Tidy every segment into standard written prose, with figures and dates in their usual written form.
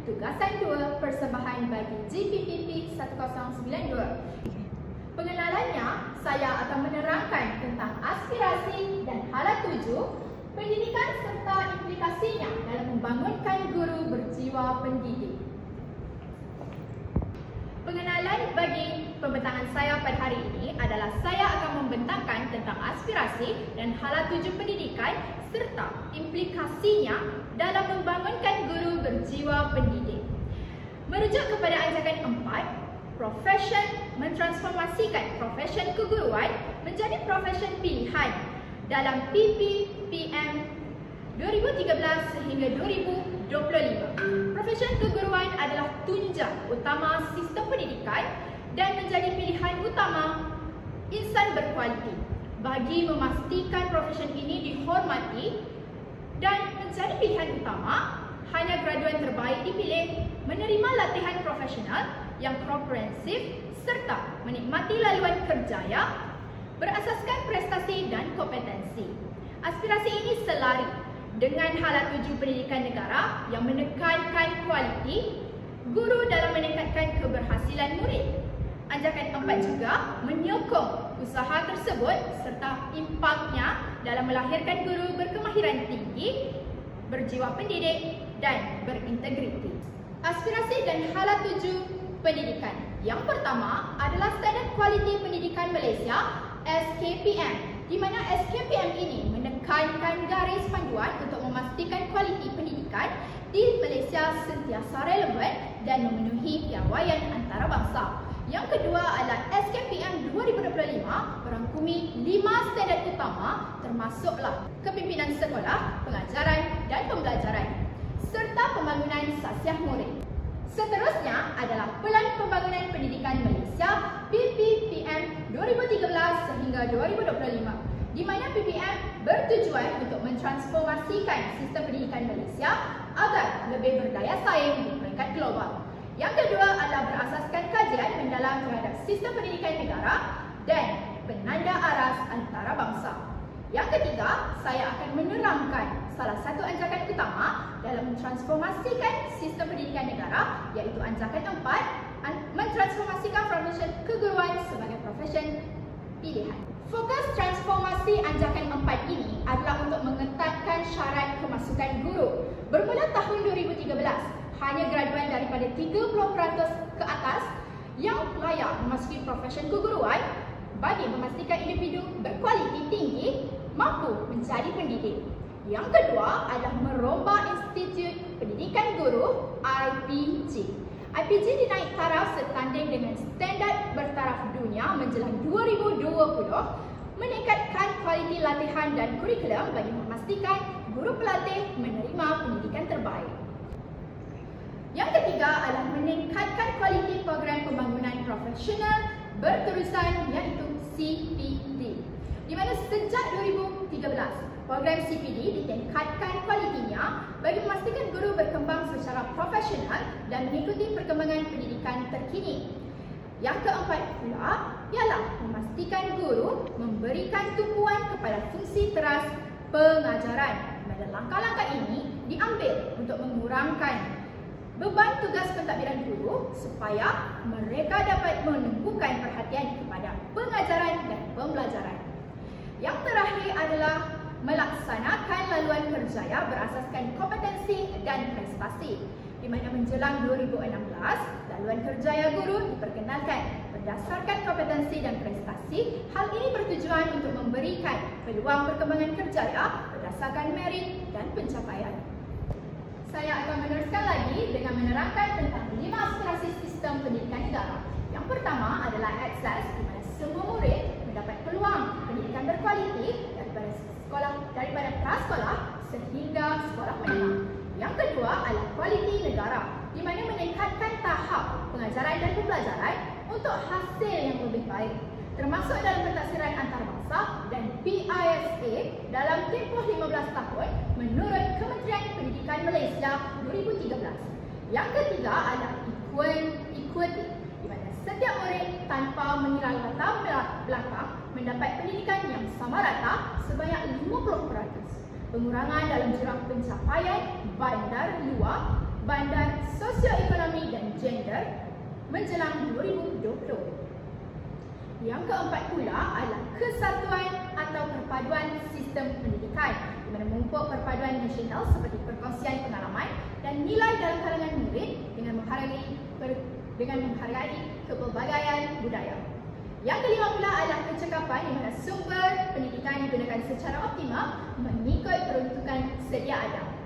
Tugasan 2 Persembahan bagi GPPP 1092. Pengenalannya, saya akan menerangkan tentang aspirasi dan hala tuju, pendidikan serta implikasinya dalam membangunkan guru berjiwa pendidik. Pengenalan bagi pembentangan saya pada hari ini adalah saya akan membentangkan tentang aspirasi dan hala tuju pendidikan serta implikasinya dalam membangunkan guru berjiwa pendidik. Merujuk kepada anjakan 4, profession mentransformasikan profession keguruan menjadi profession pilihan dalam PPPM 2013 sehingga 2025. Profession keguruan adalah tunjang utama sistem pendidikan dan menjadi pilihan utama insan berkualiti bagi memastikan profession ini dihormati dan menjadi pilihan utama. Hanya graduan terbaik dipilih menerima latihan profesional yang komprehensif serta menikmati laluan kerjaya berasaskan prestasi dan kompetensi. Aspirasi ini selari dengan hala tuju pendidikan negara yang menekankan kualiti guru dalam meningkatkan keberhasilan murid. Anjakan 4 juga menyokong usaha tersebut serta impaknya dalam melahirkan guru berkemahiran tinggi, berjiwa pendidik dan berintegriti. Aspirasi dan hala tuju pendidikan. Yang pertama adalah Standard Kualiti Pendidikan Malaysia SKPM, di mana SKPM ini menekankan garis panduan untuk memastikan kualiti pendidikan di Malaysia sentiasa relevan dan memenuhi piawaian antarabangsa. Yang kedua adalah SKPM 2025 merangkumi 5 standard utama termasuklah kepimpinan sekolah, pengajaran dan pembelajaran serta pembangunan sasiah murid. Seterusnya adalah Pelan Pembangunan Pendidikan Malaysia PPPM 2013 sehingga 2025, di mana PPM bertujuan untuk mentransformasikan sistem pendidikan Malaysia agar lebih berdaya saing di peringkat global. Yang kedua adalah berasaskan kajian mendalam terhadap sistem pendidikan negara dan penanda aras antarabangsa. Yang ketiga, saya akan menerangkan salah satu anjakan utama dalam mentransformasikan sistem pendidikan negara, iaitu anjakan 4, mentransformasikan profession keguruan sebagai profession pilihan. Fokus transformasi anjakan 4 ini adalah untuk mengetatkan syarat kemasukan guru. Bermula tahun 2013, hanya graduan daripada 30% ke atas yang layak memasuki profession keguruan bagi memastikan individu berkualiti tinggi mampu menjadi pendidik. Yang kedua adalah merombak Institut Pendidikan Guru IPG. IPG dinaik taraf setanding dengan standard bertaraf dunia menjelang 2020, meningkatkan kualiti latihan dan kurikulum bagi memastikan guru pelatih menerima pendidikan terbaik. Yang ketiga adalah meningkatkan kualiti program pembangunan profesional berterusan iaitu CPD, di mana sejak 2013 program CPD ditingkatkan kualitinya bagi memastikan guru berkembang secara profesional dan mengikuti perkembangan pendidikan terkini. Yang keempat pula ialah memastikan guru memberikan tumpuan kepada fungsi teras pengajaran. Dan langkah-langkah ini diambil untuk mengurangkan beban tugas pentadbiran guru supaya mereka dapat menumpukan perhatian kepada pengajaran dan pembelajaran. Yang terakhir adalah melaksanakan laluan kerjaya berasaskan kompetensi dan prestasi, di mana menjelang 2016, laluan kerjaya guru diperkenalkan berdasarkan kompetensi dan prestasi. Hal ini bertujuan untuk memberikan peluang perkembangan kerjaya berdasarkan merit dan pencapaian. Saya akan meneruskan lagi dengan menerangkan tentang 5 aspirasi sistem pendidikan negara. Yang pertama adalah akses, di mana semua murid mendapat peluang pendidikan berkualiti daripada prasekolah sehingga sekolah menengah. Yang kedua adalah kualiti negara, di mana meningkatkan tahap pengajaran dan pembelajaran untuk hasil yang lebih baik, termasuk dalam pentaksiran antarabangsa dan PISA dalam tempoh 15 tahun menurut Kementerian Pendidikan Malaysia 2013. Yang ketiga adalah equity, di mana setiap murid tanpa mengira latar belakang mendapat pendidikan yang sama rata sebanyak 50%. Pengurangan dalam jurang pencapaian bandar luar Bandar Sosioekonomi dan Gender menjelang 2020. Yang keempat pula adalah kesatuan atau perpaduan sistem pendidikan, di mana memupuk perpaduan nasional seperti perkongsian pengalaman dan nilai dalam kalangan murid dengan menghargai kepelbagaian budaya. Yang kelima pula adalah kecekapan, di mana sumber pendidikan digunakan secara optimal mengikut peruntukan sedia ada.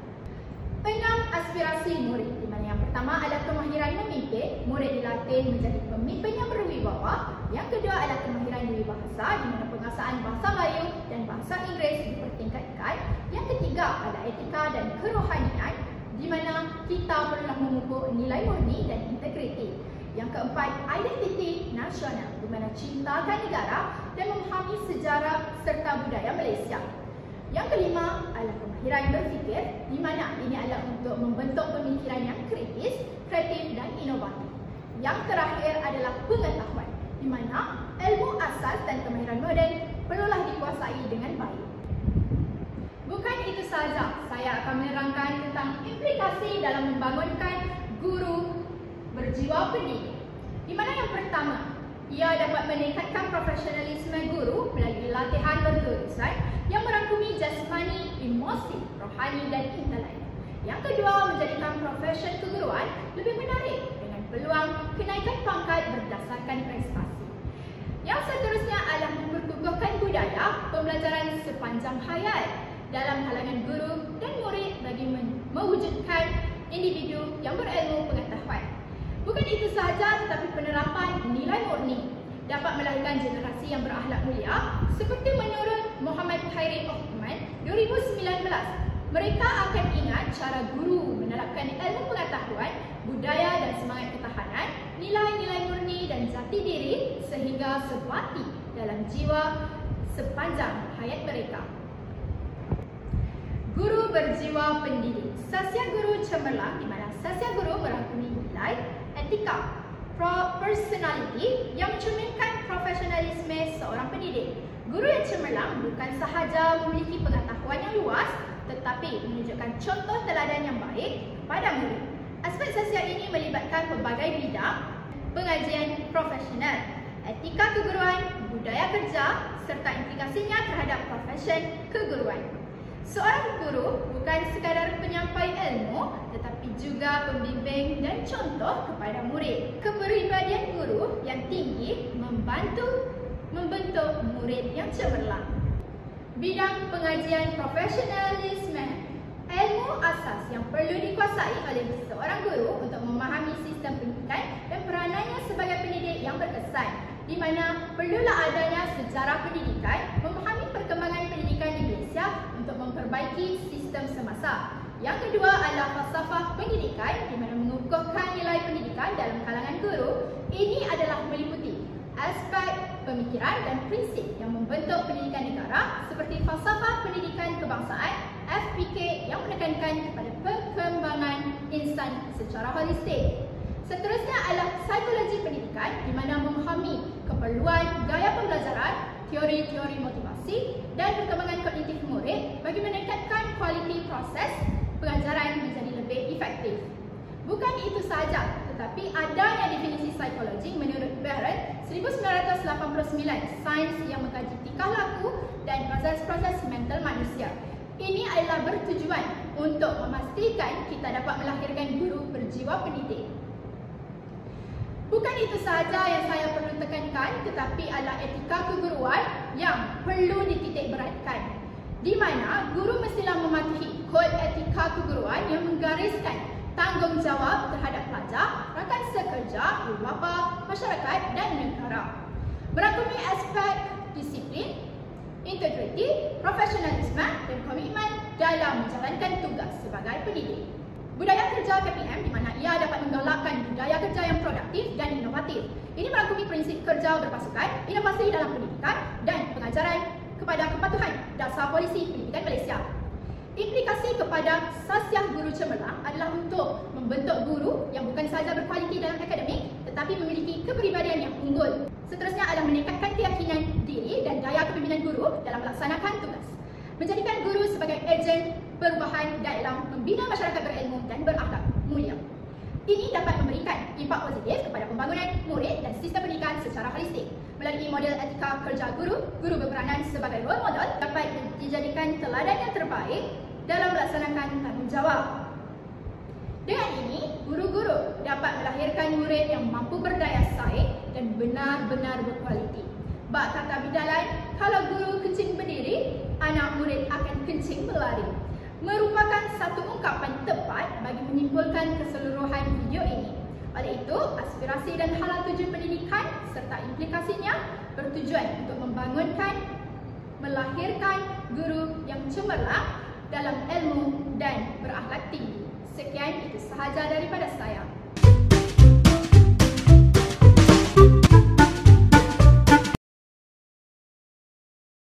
6 aspirasi murid, di mana yang pertama adalah kemahiran memimpin. Murid dilatih menjadi pemimpin yang berwibawa. Yang kedua adalah kemahiran diri bahasa, di mana penguasaan bahasa Melayu dan bahasa Inggeris dipertingkatkan. Yang ketiga adalah etika dan kerohanian, di mana kita perlulah memupuk nilai murni dan integriti. Yang keempat, identiti nasional, di mana cintakan negara dan memahami sejarah serta budaya Malaysia. Yang kelima adalah kemahiran berfikir, di mana ini adalah untuk membentuk pemikiran yang kritis, kreatif dan inovatif. Yang terakhir adalah pengetahuan, di mana ilmu asas dan kemahiran moden perlulah dikuasai dengan baik. Bukan itu sahaja, saya akan menerangkan tentang implikasi dalam membangunkan guru berjiwa pendidik. Di mana yang pertama, ia dapat meningkatkan profesionalisme guru melalui latihan berterusan yang merangkumi jasmani, emosi, rohani dan intelek. Yang kedua, menjadikan profesi keguruan lebih menarik dengan peluang kenaikan pangkat berdasarkan prestasi. Yang seterusnya adalah memperkukuhkan budaya pembelajaran sepanjang hayat dalam kalangan guru dan murid bagi mewujudkan individu yang berilmu pengetahuan. Bukan itu sahaja, tetapi penerapan nilai murni dapat melahirkan generasi yang berakhlak mulia seperti menurut Muhammad Khairi Othman 2019. Mereka akan ingat cara guru menerapkan ilmu pengetahuan, budaya dan semangat ketahanan, nilai-nilai murni dan jati diri sehingga sebati dalam jiwa sepanjang hayat mereka. Guru berjiwa pendidik. Sasya guru cemerlang, di mana sasya guru merangkumi nilai, etika, personality yang mencerminkan profesionalisme seorang pendidik. Guru yang cemerlang bukan sahaja memiliki pengetahuan yang luas, tetapi menunjukkan contoh teladan yang baik kepada murid. Aspek sasya ini melibatkan pelbagai bidang pengajian profesional, etika keguruan, budaya kerja serta implikasinya terhadap profesi keguruan. Seorang guru bukan sekadar penyampai ilmu, tetapi juga pembimbing dan contoh kepada murid. Kepribadian guru yang tinggi membentuk murid yang cemerlang. Bidang pengajian profesionalisme, ilmu asas yang perlu dikuasai oleh seorang guru untuk memahami sistem pendidikan dan peranannya sebagai pendidik yang berkesan, di mana perlulah adanya sejarah pendidikan, memahami perkembangan pendidikan di Malaysia untuk memperbaiki sistem semasa. Yang kedua adalah falsafah pendidikan, di mana mengukuhkan nilai pendidikan dalam kalangan guru. Ini adalah meliputi aspek pemikiran dan prinsip yang membentuk pendidikan negara seperti falsafah pendidikan kebangsaan FPK yang menekankan kepada perkembangan insan secara holistik. Seterusnya adalah psikologi pendidikan, di mana memahami keperluan gaya pembelajaran, teori-teori motivasi dan perkembangan kognitif murid bagi meningkatkan kualiti proses pengajaran menjadi lebih efektif. Bukan itu sahaja, tetapi adanya definisi psikologi menurut Barrett 1989, sains yang mengkaji tingkah laku dan proses-proses mental manusia. Ini adalah bertujuan untuk memastikan kita dapat melahirkan guru berjiwa pendidik. Bukan itu sahaja yang saya perlu tekankan, tetapi adalah etika keguruan yang perlu dititikberatkan, di mana guru mestilah mematuhi kod etika keguruan yang menggariskan tanggungjawab terhadap pelajar, rakan sekerja, ibu bapa, masyarakat dan negara. Merangkumi aspek disiplin, integriti, profesionalisme dan komitmen dalam menjalankan tugas sebagai pendidik. Budaya kerja KPM, di mana ia dapat menggalakkan budaya kerja yang produktif dan inovatif. Ini merangkumi prinsip kerja berpasukan, inovasi dalam pendidikan dan pengajaran kepada kepatuhan dasar polisi pendidikan Malaysia. Implikasi kepada sasya guru cemerlang adalah untuk membentuk guru yang bukan sahaja berkualiti dalam akademik tetapi memiliki kepribadian yang unggul. Seterusnya adalah meningkatkan keyakinan diri dan daya kepimpinan guru dalam melaksanakan tugas. Menjadikan guru sebagai ejen perubahan dalam membina masyarakat berilmu dan berakhlak mulia. Ini dapat memberikan impak positif kepada pembangunan murid dan sistem pendidikan secara holistik. Melalui model etika kerja guru, guru berperanan sebagai role model dapat dijadikan teladan yang terbaik dalam melaksanakan tanggungjawab. Dengan ini, guru-guru dapat melahirkan murid yang mampu berdaya saing dan benar-benar berkualiti. Bak kata bidalan, kalau guru kencing berdiri, anak murid akan kencing berlari. Merupakan satu ungkapan tepat bagi menyimpulkan keseluruhan video ini. Oleh itu, aspirasi dan halal tuju pendidikan serta implikasinya bertujuan untuk membangunkan, melahirkan guru yang cemerlang dalam ilmu dan berakhlak tinggi. Sekian, itu sahaja daripada saya.